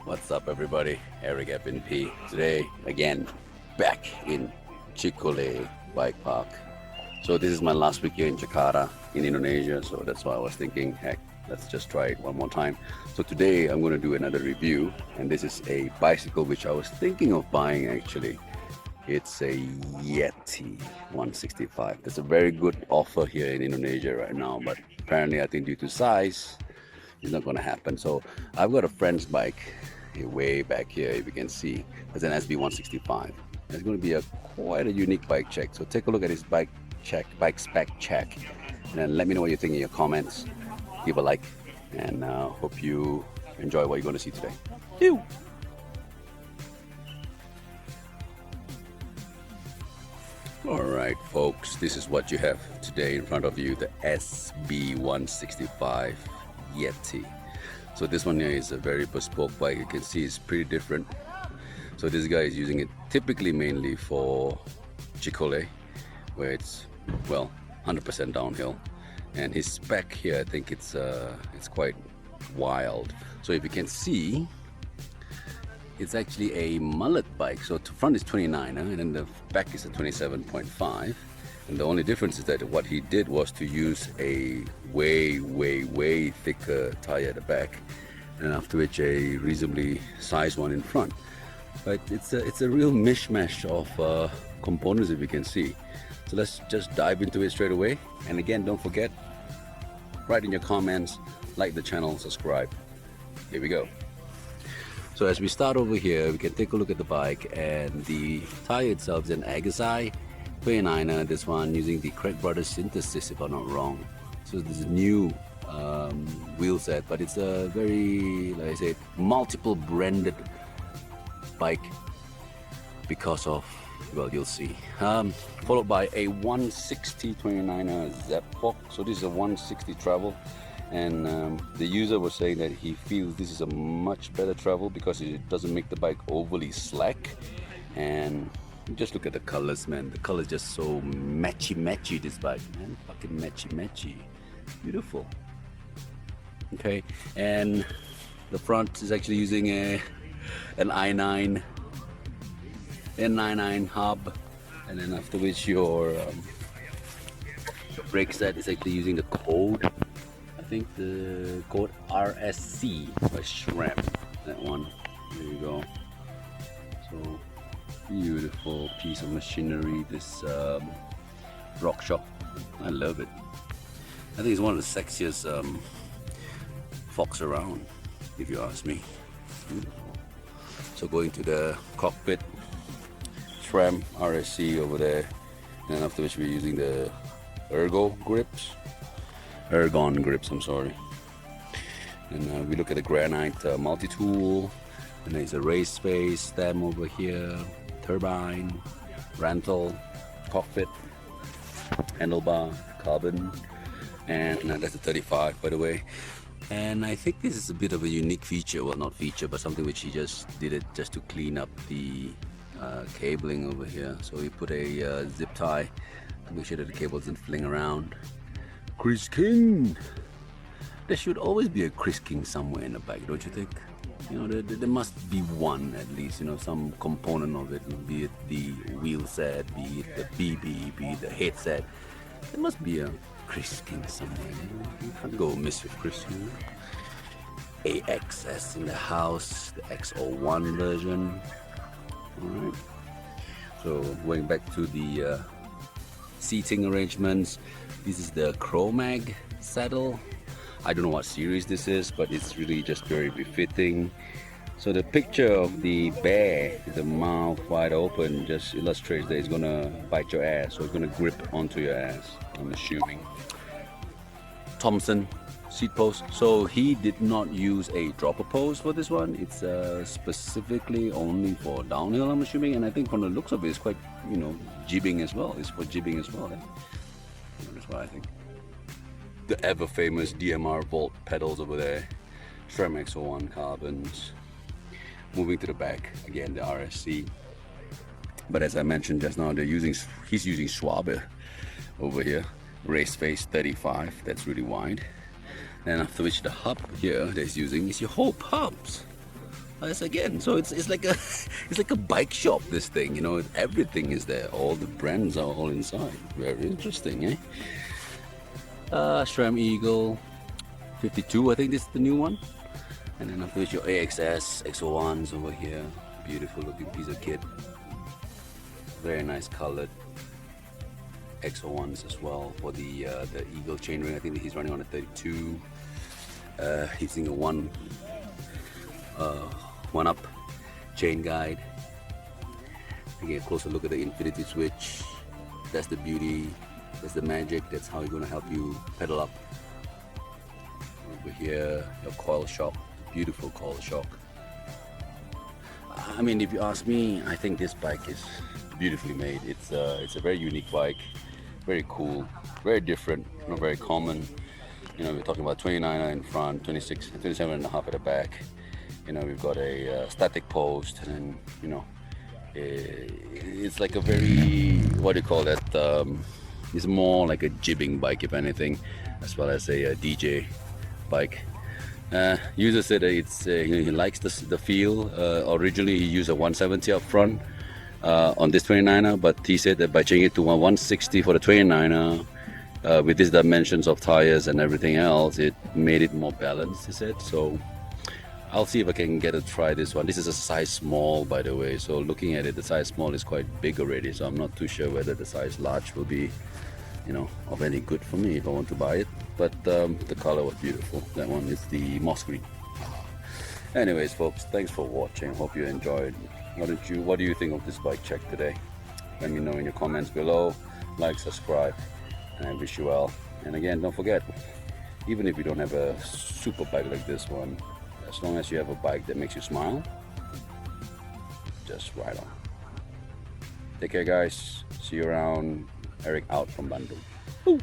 What's up everybody, Eric Effin P. Today again back in Chikole Bike Park. So this is my last week here in Jakarta in Indonesia, so that's why I was thinking, heck, let's just try it one more time. So today I'm going to do another review, and this is a bicycle which I was thinking of buying actually. It's a Yeti 165. There's a very good offer here in Indonesia right now, but apparently I think due to size it's not going to happen. So I've got a friend's bike way back here, if you can see. It's an SB165. It's going to be quite a unique bike check. So take a look at his bike spec check, and then let me know what you think in your comments. Give a like, and hope you enjoy what you're going to see today. Ew. Alright folks, this is what you have today in front of you, the SB165 Yeti. So this one here is a very bespoke bike. You can see it's pretty different. So this guy is using it typically mainly for Chikole, where it's, well, 100% downhill. And his spec here, I think it's quite wild. So if you can see, it's actually a Mullet bike. So the front is 29 and then the back is a 27.5. And the only difference is that what he did was to use a way thicker tire at the back, and after which a reasonably sized one in front. But it's a real mishmash of components, if you can see. So let's just dive into it straight away. And again, don't forget, write in your comments, like the channel, subscribe. Here we go. So as we start over here, we can take a look at the bike, and the tire itself is an Agasai 29er, this one using the Craig Brothers synthesis, if I'm not wrong. So this is new wheel set, but it's a very, like I said, multiple branded bike because of, well, you'll see. Followed by a 160 29er Zepfox. So this is a 160 travel, and the user was saying that he feels this is a much better travel because it doesn't make the bike overly slack. And just look at the colors, man. The colors just so matchy this bike, man. Fucking matchy. Beautiful. Okay, and the front is actually using an i9 N99 hub, and then after which your brake set is actually using the code. I think the code RSC by SRAM. That one. There you go. So beautiful piece of machinery, this rock shop. I love it. I think it's one of the sexiest Fox around, if you ask me. Beautiful. So going to the cockpit, SRAM RSC over there, and after which we're using the Ergon grips, I'm sorry. And we look at the granite multi-tool, and there's a race space, stem over here, turbine, rental, cockpit, handlebar, carbon, and that's a 35, by the way. And I think this is a bit of a unique feature, well, not feature, but something which he just did it just to clean up the cabling over here. So he put a zip tie to make sure that the cable doesn't fling around. Chris King! There should always be a Chris King somewhere in the bike, don't you think? You know, there must be one at least, you know, some component of it, be it the wheel set, be it the BB, be it the headset. There must be a Chris King somewhere. You can't go miss with Chris King. AXS in the house, the X01 version. Alright. So going back to the seating arrangements, this is the Chromag saddle. I don't know what series this is, but it's really just very befitting. So the picture of the bear with the mouth wide open just illustrates that it's gonna bite your ass, or it's gonna grip onto your ass, I'm assuming. Thompson seat post. So he did not use a dropper post for this one. It's specifically only for downhill, I'm assuming. And I think from the looks of it, it's quite, you know, jibbing as well. It's for jibbing as well. That's what I think. The ever famous DMR Volt pedals over there, SRAM X01 carbons. Moving to the back, again the RSC. But as I mentioned just now, he's using Schwabe over here. Race face 35, that's really wide. And after which the hub here that he's using is your Hope hubs. As again, so it's like a it's like a bike shop. This thing, you know, everything is there. All the brands are all inside. Very interesting, eh? SRAM Eagle 52, I think this is the new one. And then after which your AXS X01s over here. Beautiful looking piece of kit. Very nice colored X01s as well for the Eagle chainring. I think he's running on a 32. He's using a one up chain guide. Again, a closer look at the infinity switch. That's the beauty. That's the magic. That's how it's going to help you pedal up. Over here, your coil shock. Beautiful coil shock. I mean, if you ask me, I think this bike is beautifully made. It's a very unique bike, very cool, very different, not very common. You know, we're talking about 29er in front, 26, 27 and a half at the back. You know, we've got a static post, and then, you know, it's like a very, what do you call that? It's more like a jibbing bike, if anything, as well as a DJ bike. User said that he likes the feel. Originally, he used a 170 up front on this 29er, but he said that by changing it to 160 for the 29er, with these dimensions of tires and everything else, it made it more balanced, he said. So I'll see if I can get to try this one. This is a size small, by the way, so looking at it, the size small is quite big already, so I'm not too sure whether the size large will be, you know, of any good for me if I want to buy it. But the color was beautiful. That one is the moss green. Anyways, folks, thanks for watching. Hope you enjoyed. What do you think of this bike check today? Let me know in your comments below. Like, subscribe, and I wish you well. And again, don't forget, even if you don't have a super bike like this one, as long as you have a bike that makes you smile, just ride on. Take care, guys. See you around. Eric out from Bandung. Ooh.